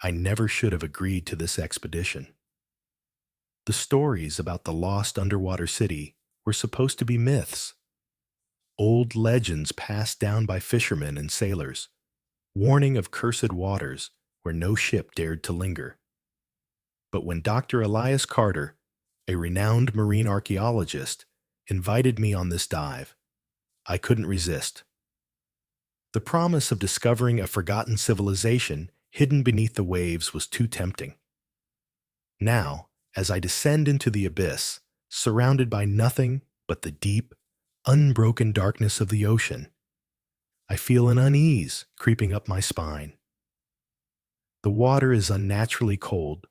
I never should have agreed to this expedition. The stories about the lost underwater city were supposed to be myths, old legends passed down by fishermen and sailors, warning of cursed waters where no ship dared to linger. But when Dr. Elias Carter, a renowned marine archaeologist, invited me on this dive, I couldn't resist. The promise of discovering a forgotten civilization hidden beneath the waves was too tempting. Now, as I descend into the abyss, surrounded by nothing but the deep, unbroken darkness of the ocean, I feel an unease creeping up my spine. The water is unnaturally cold,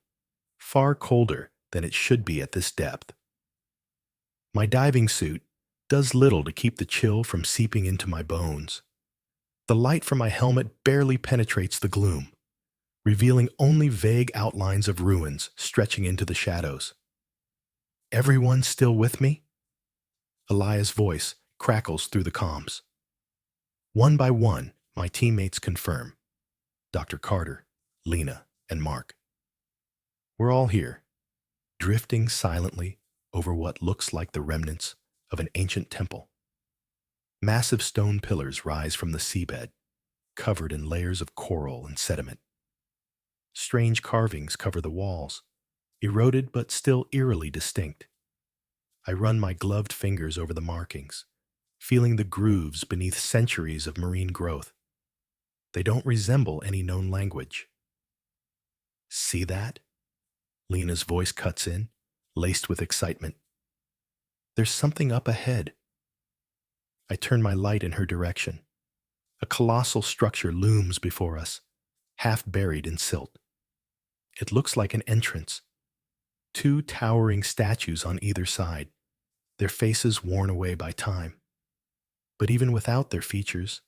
far colder than it should be at this depth. My diving suit does little to keep the chill from seeping into my bones. The light from my helmet barely penetrates the gloom, revealing only vague outlines of ruins stretching into the shadows. "Everyone still with me?" Elias' voice crackles through the comms. One by one, my teammates confirm. Dr. Carter, Lena, and Mark. We're all here, drifting silently over what looks like the remnants of an ancient temple. Massive stone pillars rise from the seabed, covered in layers of coral and sediment. Strange carvings cover the walls, eroded but still eerily distinct. I run my gloved fingers over the markings, feeling the grooves beneath centuries of marine growth. They don't resemble any known language. "See that?" Lena's voice cuts in, laced with excitement. "There's something up ahead." I turn my light in her direction. A colossal structure looms before us, half buried in silt. It looks like an entrance. Two towering statues on either side, their faces worn away by time. But even without their features,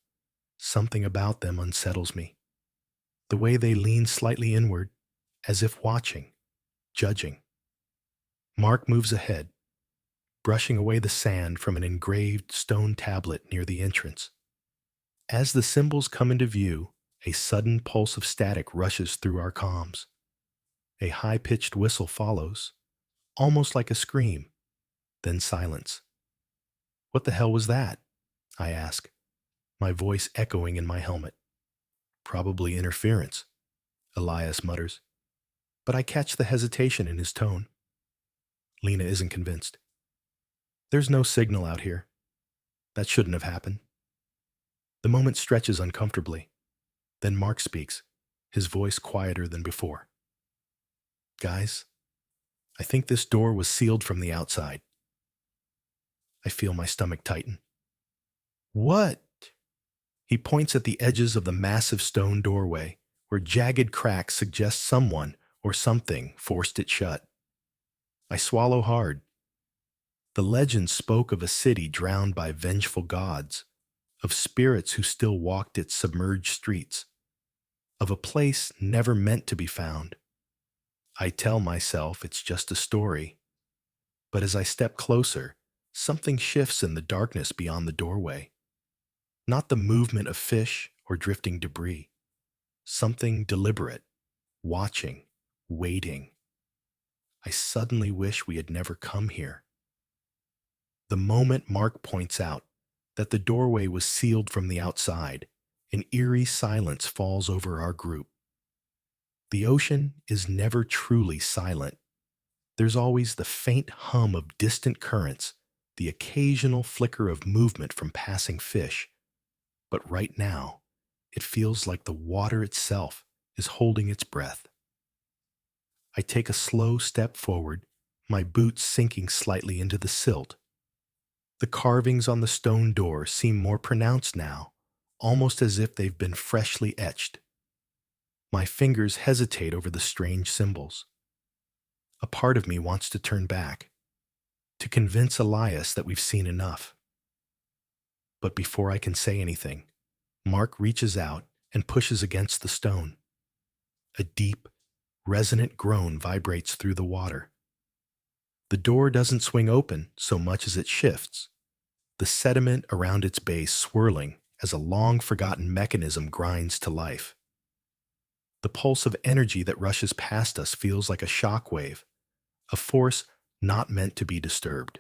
something about them unsettles me. The way they lean slightly inward, as if watching, judging. Mark moves ahead, brushing away the sand from an engraved stone tablet near the entrance. As the symbols come into view, a sudden pulse of static rushes through our comms. A high-pitched whistle follows, almost like a scream, then silence. "What the hell was that?" I ask, my voice echoing in my helmet. "Probably interference," Elias mutters, but I catch the hesitation in his tone. Lena isn't convinced. "There's no signal out here. That shouldn't have happened." The moment stretches uncomfortably. Then Mark speaks, his voice quieter than before. "Guys, I think this door was sealed from the outside." I feel my stomach tighten. "What?" He points at the edges of the massive stone doorway, where jagged cracks suggest someone or something forced it shut. I swallow hard. The legend spoke of a city drowned by vengeful gods, of spirits who still walked its submerged streets, of a place never meant to be found. I tell myself it's just a story, but as I step closer, something shifts in the darkness beyond the doorway. Not the movement of fish or drifting debris. Something deliberate, watching, waiting. I suddenly wish we had never come here. The moment Mark points out that the doorway was sealed from the outside, an eerie silence falls over our group. The ocean is never truly silent. There's always the faint hum of distant currents, the occasional flicker of movement from passing fish. But right now, it feels like the water itself is holding its breath. I take a slow step forward, my boots sinking slightly into the silt. The carvings on the stone door seem more pronounced now, almost as if they've been freshly etched. My fingers hesitate over the strange symbols. A part of me wants to turn back, to convince Elias that we've seen enough. But before I can say anything, Mark reaches out and pushes against the stone. A deep, resonant groan vibrates through the water. The door doesn't swing open so much as it shifts, the sediment around its base swirling as a long-forgotten mechanism grinds to life. The pulse of energy that rushes past us feels like a shock wave, a force not meant to be disturbed.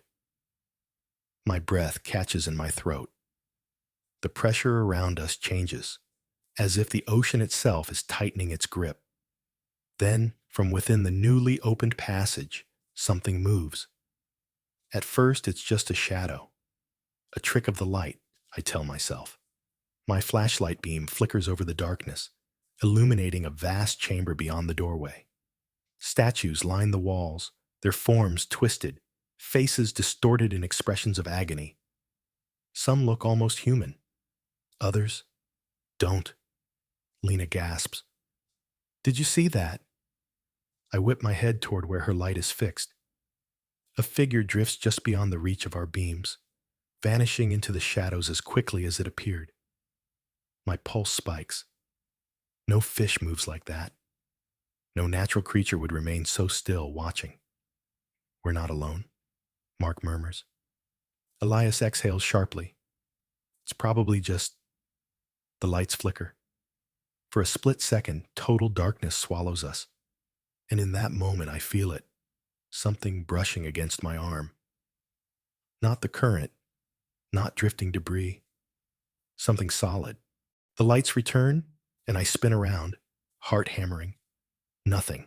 My breath catches in my throat. The pressure around us changes, as if the ocean itself is tightening its grip. Then, from within the newly opened passage, something moves. At first, it's just a shadow, a trick of the light, I tell myself. My flashlight beam flickers over the darkness, illuminating a vast chamber beyond the doorway. Statues line the walls, their forms twisted, faces distorted in expressions of agony. Some look almost human. Others don't. Lena gasps. Did you see that? I whip my head toward where her light is fixed. A figure drifts just beyond the reach of our beams, vanishing into the shadows as quickly as it appeared. My pulse spikes. No fish moves like that. No natural creature would remain so still, watching. We're not alone, Mark murmurs. Elias exhales sharply. It's probably just... The lights flicker. For a split second, total darkness swallows us. And in that moment, I feel it. Something brushing against my arm. Not the current, not drifting debris. Something solid. The lights return, and I spin around, heart hammering. Nothing.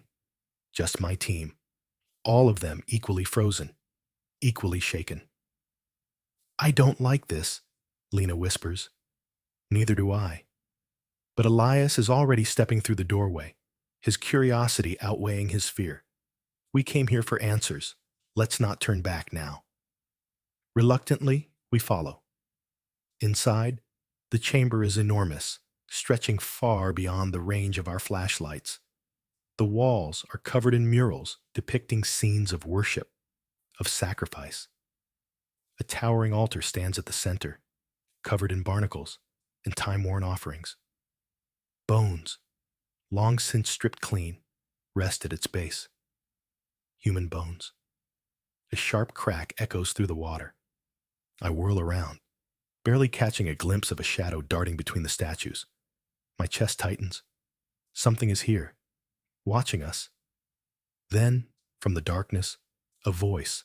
Just my team. All of them equally frozen, equally shaken. I don't like this, Lena whispers. Neither do I. But Elias is already stepping through the doorway, his curiosity outweighing his fear. We came here for answers. Let's not turn back now. Reluctantly, we follow. Inside, the chamber is enormous, stretching far beyond the range of our flashlights. The walls are covered in murals depicting scenes of worship, of sacrifice. A towering altar stands at the center, covered in barnacles and time-worn offerings. Bones, long since stripped clean, rest at its base. Human bones. A sharp crack echoes through the water. I whirl around, barely catching a glimpse of a shadow darting between the statues. My chest tightens. Something is here, watching us. Then, from the darkness, a voice,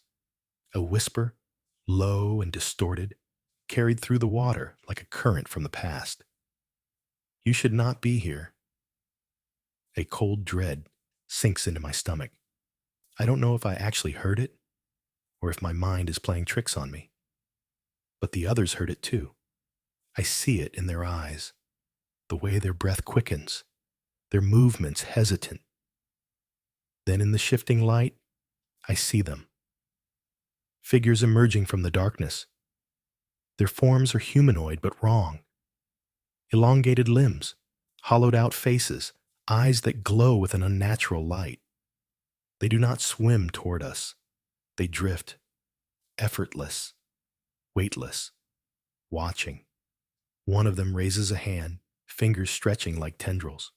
a whisper, low and distorted, carried through the water like a current from the past. You should not be here. A cold dread sinks into my stomach. I don't know if I actually heard it, or if my mind is playing tricks on me. But the others heard it too. I see it in their eyes, the way their breath quickens, their movements hesitant. Then in the shifting light, I see them. Figures emerging from the darkness. Their forms are humanoid but wrong. Elongated limbs, hollowed out faces, eyes that glow with an unnatural light. They do not swim toward us. They drift, effortless, weightless, watching. One of them raises a hand, fingers stretching like tendrils.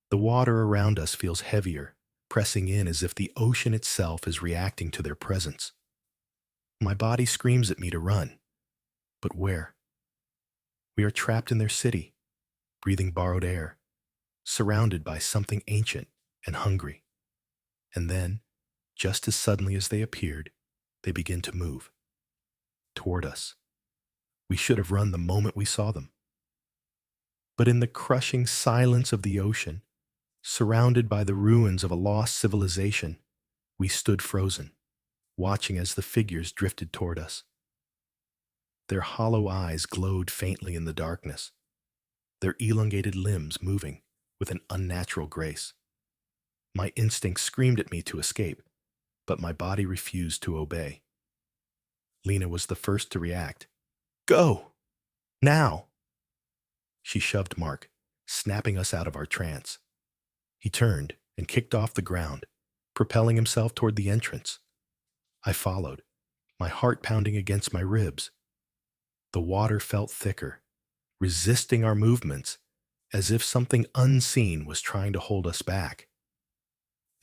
The water around us feels heavier, pressing in as if the ocean itself is reacting to their presence. My body screams at me to run. But where? We are trapped in their city, breathing borrowed air, surrounded by something ancient and hungry. And then, just as suddenly as they appeared, they begin to move. Toward us. We should have run the moment we saw them. But in the crushing silence of the ocean, surrounded by the ruins of a lost civilization, we stood frozen, watching as the figures drifted toward us. Their hollow eyes glowed faintly in the darkness, their elongated limbs moving with an unnatural grace. My instincts screamed at me to escape, but my body refused to obey. Lena was the first to react. Go! Now! She shoved Mark, snapping us out of our trance. He turned and kicked off the ground, propelling himself toward the entrance. I followed, my heart pounding against my ribs. The water felt thicker, resisting our movements, as if something unseen was trying to hold us back.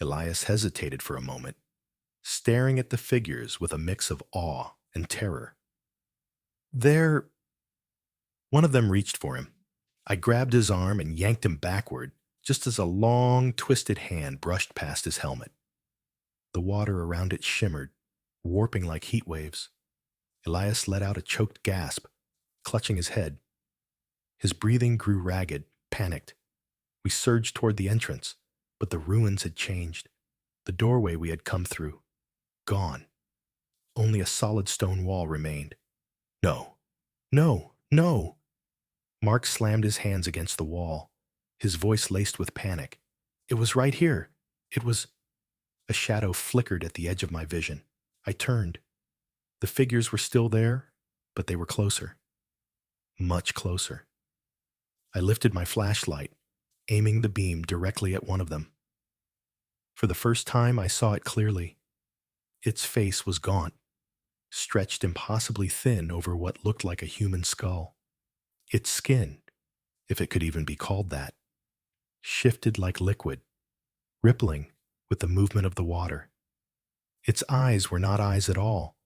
Elias hesitated for a moment, staring at the figures with a mix of awe and terror. One of them reached for him. I grabbed his arm and yanked him backward, just as a long, twisted hand brushed past his helmet. The water around it shimmered, warping like heat waves. Elias let out a choked gasp, clutching his head. His breathing grew ragged, panicked. We surged toward the entrance, but the ruins had changed. The doorway we had come through, gone. Only a solid stone wall remained. No, no, no! Mark slammed his hands against the wall, his voice laced with panic. It was right here. It was... A shadow flickered at the edge of my vision. I turned. The figures were still there, but they were closer. Much closer. I lifted my flashlight, aiming the beam directly at one of them. For the first time, I saw it clearly. Its face was gaunt, stretched impossibly thin over what looked like a human skull. Its skin, if it could even be called that, shifted like liquid, rippling with the movement of the water. Its eyes were not eyes at all,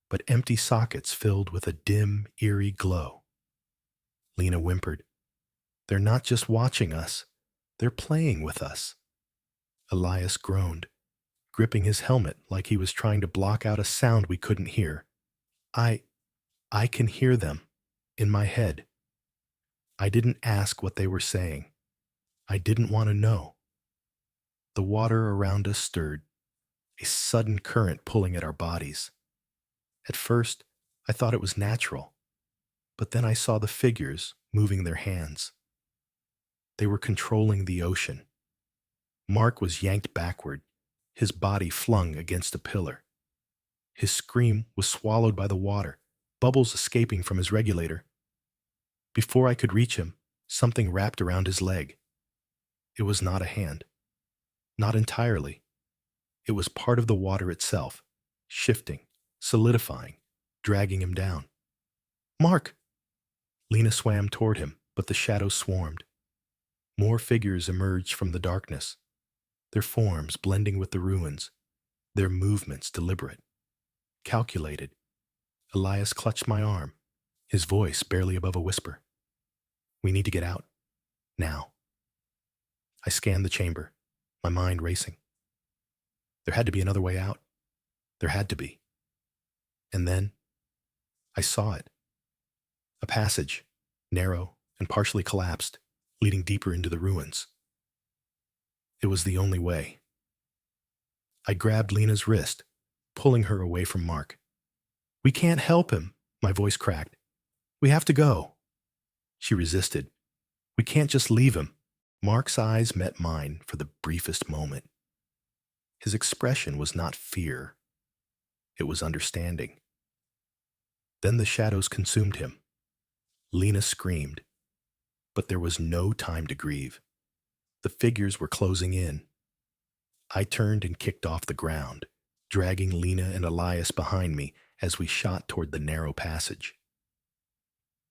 but empty sockets filled with a dim, eerie glow. Lena whimpered, "They're not just watching us, they're playing with us." Elias groaned, gripping his helmet like he was trying to block out a sound we couldn't hear. I can hear them, in my head. I didn't ask what they were saying. I didn't want to know. The water around us stirred, a sudden current pulling at our bodies. At first, I thought it was natural, but then I saw the figures moving their hands. They were controlling the ocean. Mark was yanked backward, his body flung against a pillar. His scream was swallowed by the water, bubbles escaping from his regulator. Before I could reach him, something wrapped around his leg. It was not a hand. Not entirely. It was part of the water itself, shifting, solidifying, dragging him down. "Mark!" Lena swam toward him, but the shadows swarmed. More figures emerged from the darkness, their forms blending with the ruins, their movements deliberate, calculated. Elias clutched my arm, his voice barely above a whisper. "We need to get out. Now." I scanned the chamber, my mind racing. There had to be another way out. There had to be. And then I saw it. A passage, narrow and partially collapsed, leading deeper into the ruins. It was the only way. I grabbed Lena's wrist, pulling her away from Mark. "We can't help him," my voice cracked. "We have to go." She resisted. "We can't just leave him." Mark's eyes met mine for the briefest moment. His expression was not fear. It was understanding. Then the shadows consumed him. Lena screamed. But there was no time to grieve. The figures were closing in. I turned and kicked off the ground, dragging Lena and Elias behind me as we shot toward the narrow passage.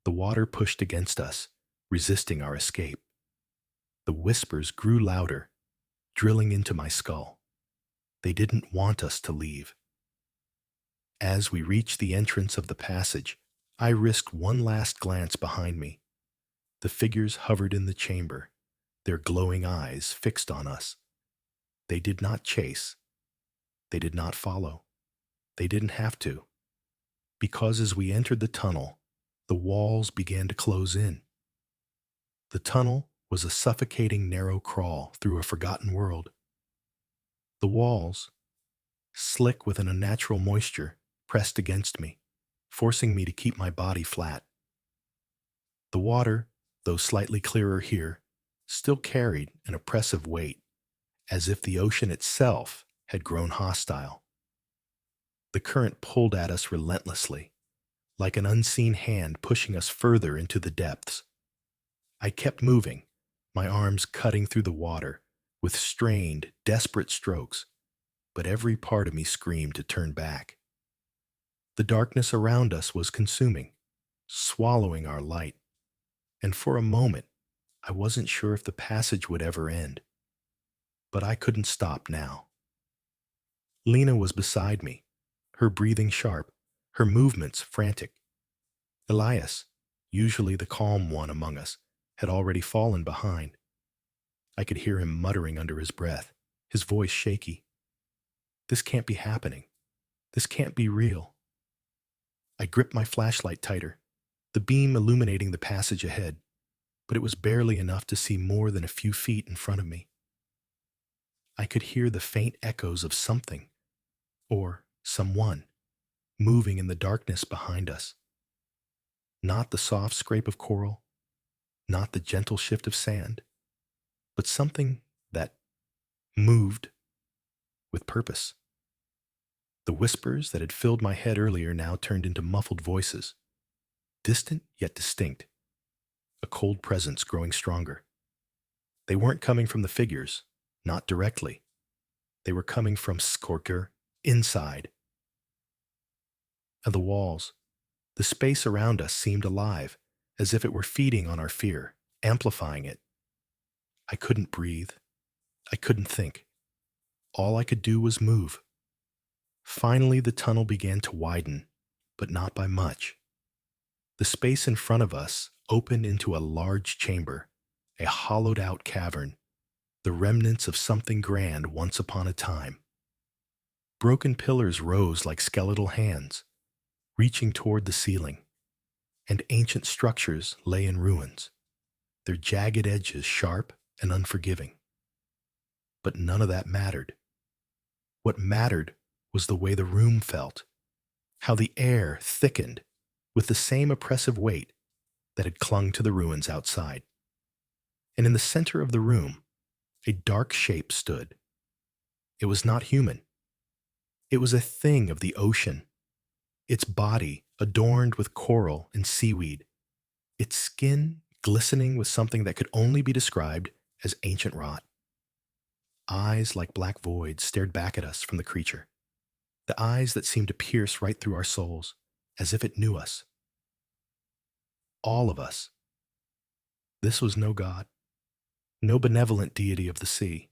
The water pushed against us, resisting our escape. The whispers grew louder, drilling into my skull. They didn't want us to leave. As we reached the entrance of the passage, I risked one last glance behind me. The figures hovered in the chamber, their glowing eyes fixed on us. They did not chase. They did not follow. They didn't have to. Because as we entered the tunnel, the walls began to close in. The tunnel was a suffocating narrow crawl through a forgotten world. The walls, slick with an unnatural moisture, pressed against me, forcing me to keep my body flat. The water, though slightly clearer here, still carried an oppressive weight, as if the ocean itself had grown hostile. The current pulled at us relentlessly, like an unseen hand pushing us further into the depths. I kept moving, my arms cutting through the water, with strained, desperate strokes, but every part of me screamed to turn back. The darkness around us was consuming, swallowing our light, and for a moment, I wasn't sure if the passage would ever end. But I couldn't stop now. Lena was beside me, her breathing sharp, her movements frantic. Elias, usually the calm one among us, had already fallen behind. I could hear him muttering under his breath, his voice shaky. This can't be happening. This can't be real. I gripped my flashlight tighter, the beam illuminating the passage ahead, but it was barely enough to see more than a few feet in front of me. I could hear the faint echoes of something, or someone, moving in the darkness behind us. Not the soft scrape of coral, not the gentle shift of sand, but something that moved with purpose. The whispers that had filled my head earlier now turned into muffled voices, distant yet distinct, a cold presence growing stronger. They weren't coming from the figures, not directly. They were coming from Skorker, inside. And the walls, the space around us seemed alive, as if it were feeding on our fear, amplifying it. I couldn't breathe. I couldn't think. All I could do was move. Finally, the tunnel began to widen, but not by much. The space in front of us opened into a large chamber, a hollowed-out cavern, the remnants of something grand once upon a time. Broken pillars rose like skeletal hands, reaching toward the ceiling, and ancient structures lay in ruins, their jagged edges sharp and unforgiving. But none of that mattered. What mattered was the way the room felt, how the air thickened with the same oppressive weight that had clung to the ruins outside. And in the center of the room, a dark shape stood. It was not human. It was a thing of the ocean, its body adorned with coral and seaweed, its skin glistening with something that could only be described as ancient rot. Eyes like black voids stared back at us from the creature, the eyes that seemed to pierce right through our souls, as if it knew us. All of us. This was no god, no benevolent deity of the sea.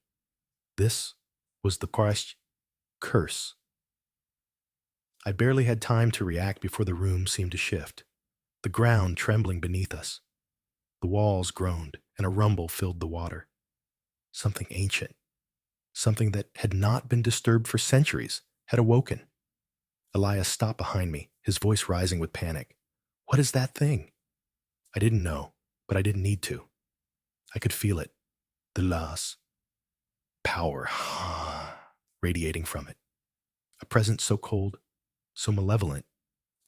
This was the curse. I barely had time to react before the room seemed to shift, the ground trembling beneath us. The walls groaned, and a rumble filled the water. Something ancient, something that had not been disturbed for centuries, had awoken. Elias stopped behind me, his voice rising with panic. What is that thing? I didn't know, but I didn't need to. I could feel it. The loss. Power radiating from it. A presence so cold, so malevolent,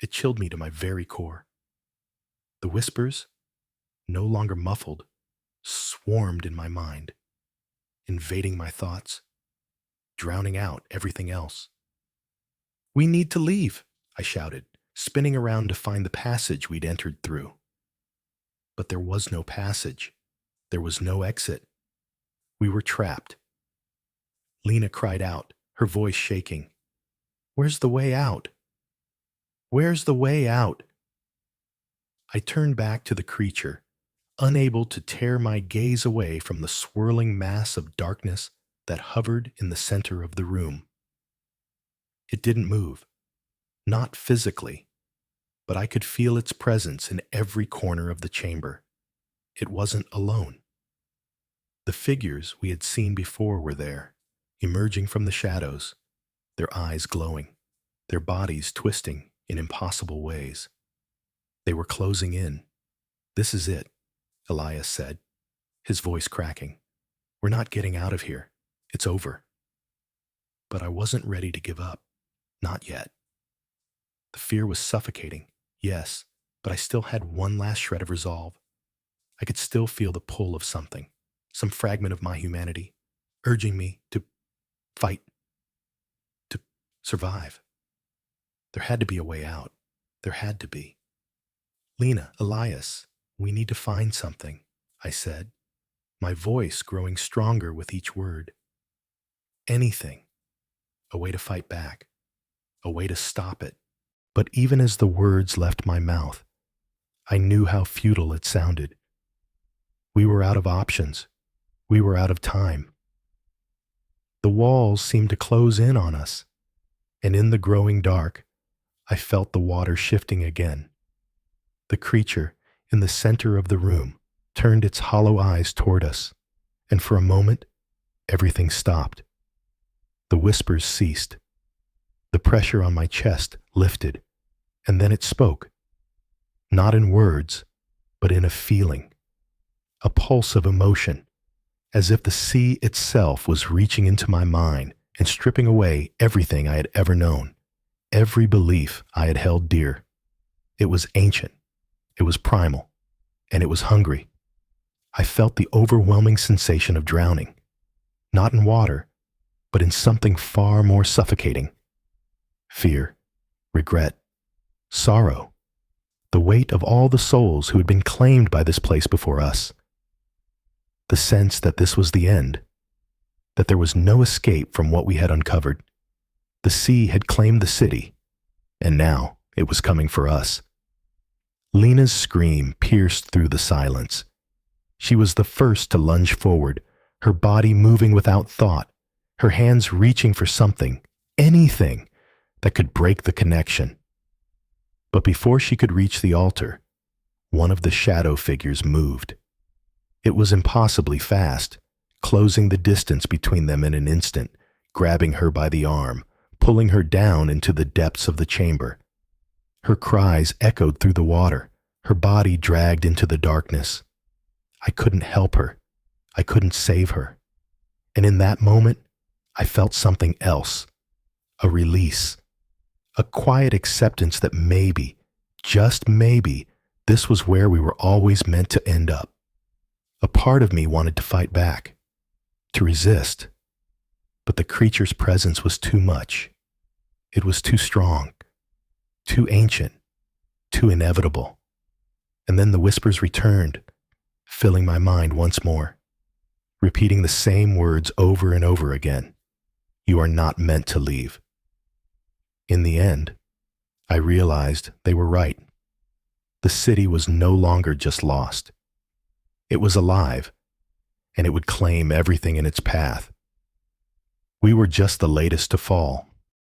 it chilled me to my very core. The whispers, no longer muffled, swarmed in my mind, invading my thoughts, drowning out everything else. We need to leave, I shouted, spinning around to find the passage we'd entered through. But there was no passage. There was no exit. We were trapped. Lena cried out, her voice shaking. Where's the way out? Where's the way out? I turned back to the creature, unable to tear my gaze away from the swirling mass of darkness that hovered in the center of the room. It didn't move, not physically, but I could feel its presence in every corner of the chamber. It wasn't alone. The figures we had seen before were there, emerging from the shadows, their eyes glowing, their bodies twisting in impossible ways. They were closing in. This is it, Elias said, his voice cracking. We're not getting out of here. It's over. But I wasn't ready to give up. Not yet. The fear was suffocating, yes, but I still had one last shred of resolve. I could still feel the pull of something, some fragment of my humanity, urging me to fight, to survive. There had to be a way out. There had to be. Lena, Elias, we need to find something, I said, my voice growing stronger with each word. Anything. A way to fight back. A way to stop it. But even as the words left my mouth, I knew how futile it sounded. We were out of options. We were out of time. The walls seemed to close in on us, and in the growing dark, I felt the water shifting again. The creature in the center of the room turned its hollow eyes toward us, and for a moment, everything stopped. The whispers ceased. The pressure on my chest lifted, and then it spoke. Not in words, but in a feeling, a pulse of emotion, as if the sea itself was reaching into my mind and stripping away everything I had ever known, every belief I had held dear. It was ancient, it was primal, and it was hungry. I felt the overwhelming sensation of drowning, not in water, but in something far more suffocating. Fear, regret, sorrow, the weight of all the souls who had been claimed by this place before us. The sense that this was the end, that there was no escape from what we had uncovered. The sea had claimed the city, and now it was coming for us. Lena's scream pierced through the silence. She was the first to lunge forward, her body moving without thought, her hands reaching for something, anything, that could break the connection. But before she could reach the altar, one of the shadow figures moved. It was impossibly fast, closing the distance between them in an instant, grabbing her by the arm, pulling her down into the depths of the chamber. Her cries echoed through the water, her body dragged into the darkness. I couldn't help her. I couldn't save her. And in that moment, I felt something else, a release, a quiet acceptance that maybe, just maybe, this was where we were always meant to end up. A part of me wanted to fight back, to resist, but the creature's presence was too much. It was too strong, too ancient, too inevitable. And then the whispers returned, filling my mind once more, repeating the same words over and over again. You are not meant to leave. In the end, I realized they were right. The city was no longer just lost. It was alive, and it would claim everything in its path. We were just the latest to fall,